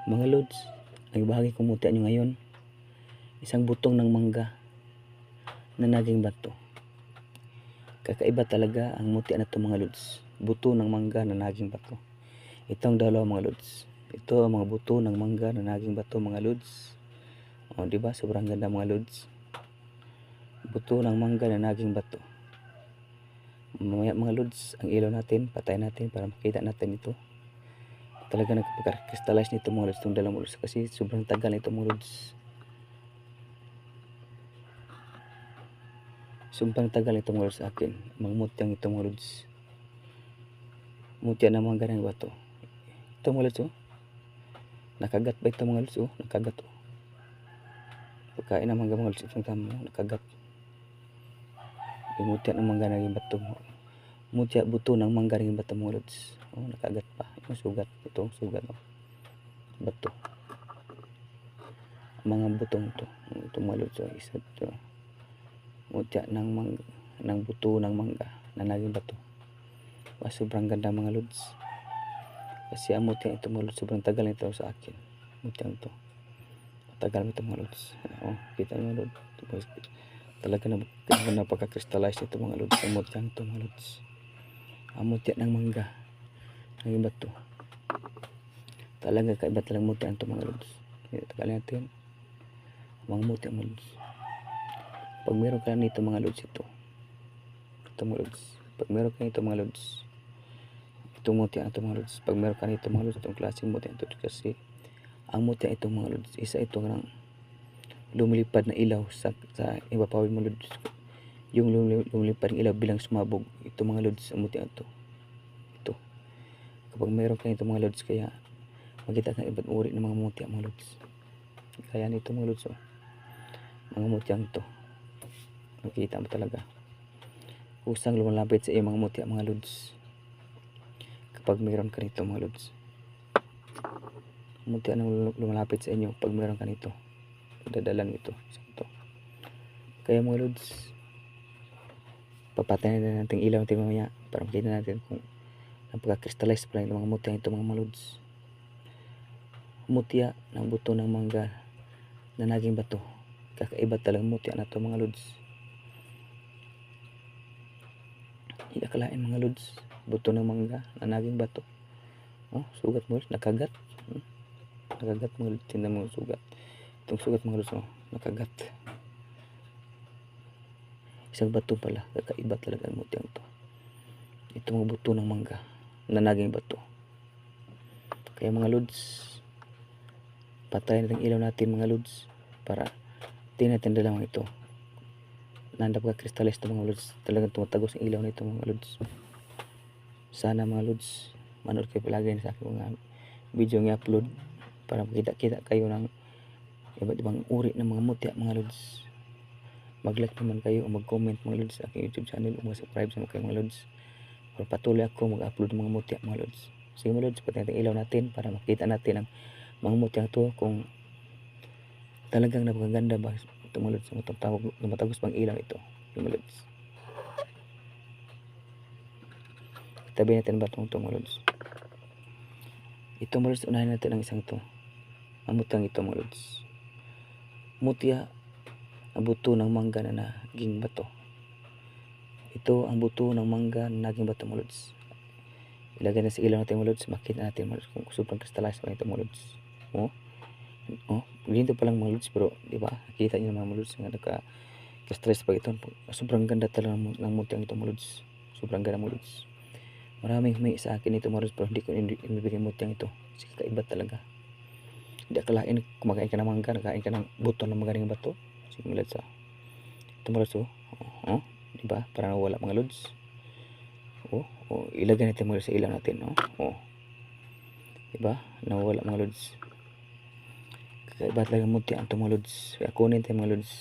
Mga lods, ay bahagi kong mutya nyo ngayon. Isang butong ng mangga na naging bato. Kakaiba talaga ang mutya na ito mga lods. Buto ng mangga na naging bato. Ito ang dalawa mga lods. Ito ang mga buto ng mangga na naging bato mga lods. O diba, sobrang ganda mga lods. Buto ng mangga na naging bato. Mamaya mga lods, ang ilaw natin, patay natin para makita natin ito. Talaga nagpapag-crystallize nito mga lods, itong dalawang lods, kasi sobrang tagal nito mga lods. Sobrang tagal ito mga lods sa akin. Mga mutyang ito mga lods. Mutya na mangga ng bato. Ito mga lods oh. Nakagat ba ito mga lods oh? Nakagat oh. Pagkain ng mangga mga lods, itong tama, nakagat. Yung mutya ng mangga naging bato. Mutya buto ng mangga naging bato mga lods. Oh, nakagat pa. Yung sugat. Ito sugat oh. Bato. Mga butong to. Ito mga lods oh. Isa ito. Mutya ng mangga, ng buto ng mangga na naging bato. Sobrang ganda mga lods. Kasi ang mutya ito mga lods, sobrang tagal nito sa akin. Mutya ito. Matagal ito mga lods. Oh, kita nyo lods. Talaga na napaka-crystallize ito mga lods. Ang mutya ito mga lods. Ang mutya ng mangga naging bato. Talaga kaiba talagang mutya ito mga lods. Tagal natin. Mga mutya mga lods. Pag meron ka nito mga lods ito. Ito mga lods. Pag meron ka nito mga lods. Itong mutya ito mga lods. Pag meron ka nito mga lods. Itong klaseng mutya ito. Kasi ang mutya ito mga lods. Isa ito ng lumilipad na ilaw sa ibabawin mga lods. Yung lumilipad ng ilaw bilang sumabog. Ito mga lods. Ang mutya ito. Ito. Kapag meron ka nito mga lods. Kaya makita ka iba't uri ng mga mutya mga lods. Kaya nito mga lods oh. Mga mutya ito. Makita mo talaga. Kusang lumalapit sa iyo mga mutya mga lods. Kapag mayroon ka nito mga lods. Mutya nang lumalapit sa inyo pag mayroon ka nito. Dadalan ito. Ito. Kaya mga lods, papatayin na natin ilaw natin mamaya para makita natin kung napaka-crystallize pa rin mga mutya ito mga lods. Mutya ng buto ng mangga na naging bato. Kakaiba talagang mutya na ito mga lods. Hindi akalain mga lods. Buto ng mangga na naging bato. Oh, sugat mo, nakagat. Nakagat mga lods. Tingnan mo sugat. Itong sugat mga lods oh, nakagat. Isang bato pala. Kakaiba talaga ang mutyang ito. Ito mga buto ng mangga na naging bato. Kaya mga lods, patayin natin ilaw natin mga lods para tingnan natin dalawang ito. Napaka-crystallize ito mga lods. Talagang tumatagos ang ilaw na ito mga lods. Sana mga lods, manood kayo palagi sa aking mga video ng i-upload para makita-kita kayo ng iba't ibang uri ng mga mutya mga lods. Mag-like naman kayo o mag-comment mga lods sa aking YouTube channel o mag-subscribe sa mga lods. Para patuloy ako mag-upload ng mga mutya mga lods. Sige mga lods, patayin natin ilaw natin para makita natin ang mga mutya ito kung talagang napakaganda ba ito mga lods. Matagos pang ilaw ito mga lods. Tabi natin ba itong mga lods. Ito mga lods, unahin natin ang isang ito. Ang mutyang ito mga lods. Mutya ang buto ng mangga na naging bato. Ito ang buto ng mangga na naging bato mga lods. Ilagay na sa ilaw natin mga lods. Makita natin mga lods kung sobrang crystallize pa ito mga lods. Oh, ganito pa lang mga lods, pero di ba? Nakita niyo naman mga lods nga naka-crystallize pa ito. Sobrang ganda talaga ng mutyang ito mga lods. Sobrang ganda mga lods. Maraming humingi sa akin ito mga lods, pero hindi ko inibigay mutyang ito. Kasi kakaiba talaga. Hindi akalain kumakain ka ng mangga, nakain ka ng buto ng magaling bato. Sige mga lods ito mga lods oh. Diba? Para nawala mga lods. Ilagay natin mga lods sa ilaw natin diba? Nawala mga lods. Kakaiba talaga mutya ang mga lods. Kaya kunin tayo mga lods.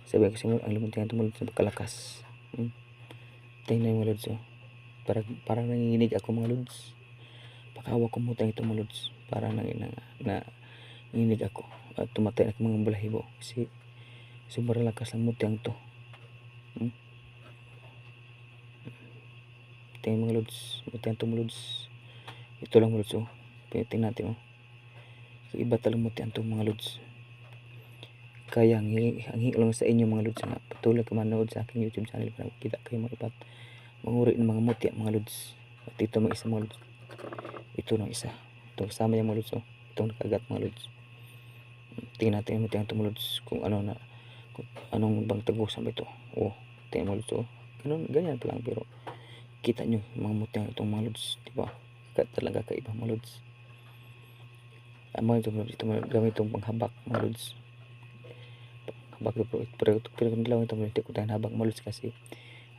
Sabi kasi mo, ang lumutya ang mga lods kalakas. Tingnan mga lods parang nanginginig ako mga lods. Pakawa ko mutya ito mga lods. Parang nanginginig ako. At tumatay na mga balahibo. Kasi sobrang lakas ng mutyang to. Tingnan mga lods. Mutyang to mga lods. Ito lang mga lods tingnan natin, oh. So, iba talagang mutian to mga lods. Kaya ang hingi lang sa inyo mga lods nga patuloy ka manood sa aking YouTube channel para makita kayo mga iba't manguri ng mga mutya mga lods. At ito mga isa mga lods. Ito ng isa. Ito kasama yung mga lods, oh. Itong nakagat mga lods. Tingnan natin yung mutya mga lods kung anong bang tagusan ba ito. Oh, tingnan mga lods, oh. Ganyan pa lang pero kita nyo yung mga mutya itong mga lods, diba? Talaga kaiba mga lods. Mga ito gamit itong panghabak mga lods. Habak ito pero kung dalawa ito hindi ko tayo habak mga lods kasi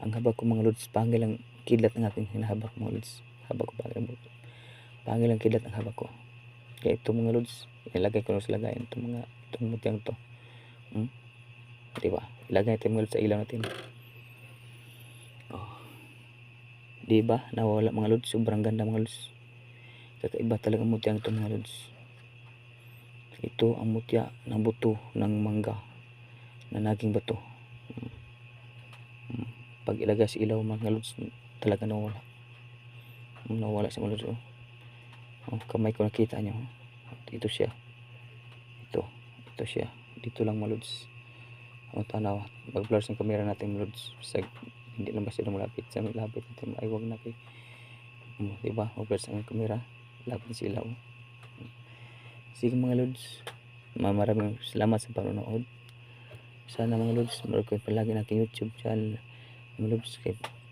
ang habak ko mga lods pangil ang kidlat ng aking hinahabak mga lods. Habak ko pangil ang kidlat ng habak ko. Kaya ito mga lods ilagay ko sa lagayan itong mutyang to. Diba? Ilagay natin mga lods sa ilaw natin. Oh. Diba? Nawala mga lods. Sobrang ganda mga lods. Kakaiba talaga mutyang ito mga lods. Ito ang mutya ng buto ng mangga na naging bato. Pag ilagay sa ilaw mga lods talaga nawala sa mga lods, oh. Kamay ko nakita nyo, ito siya, ito siya dito lang mga lods. Tanaw mag blur sa camera natin mga lods sa hindi lang masyadong malapit sa malapit natin ay wag na kay diba mag blur sa camera lapit sa ilaw. Sige mga lods, maraming salamat sa panonood. Sana mga lods manood kayo palagi ng aking YouTube channel mga lods.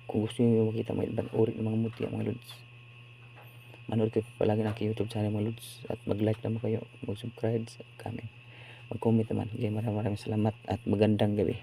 Kung gusto nyo makita mga ibang uri ng mga mutya mga lods, manood kayo palagi ng aking YouTube channel mga lods. At mag-like naman kayo, mag-subscribe, comment, mag-comment naman. Okay, maraming salamat at magandang gabi.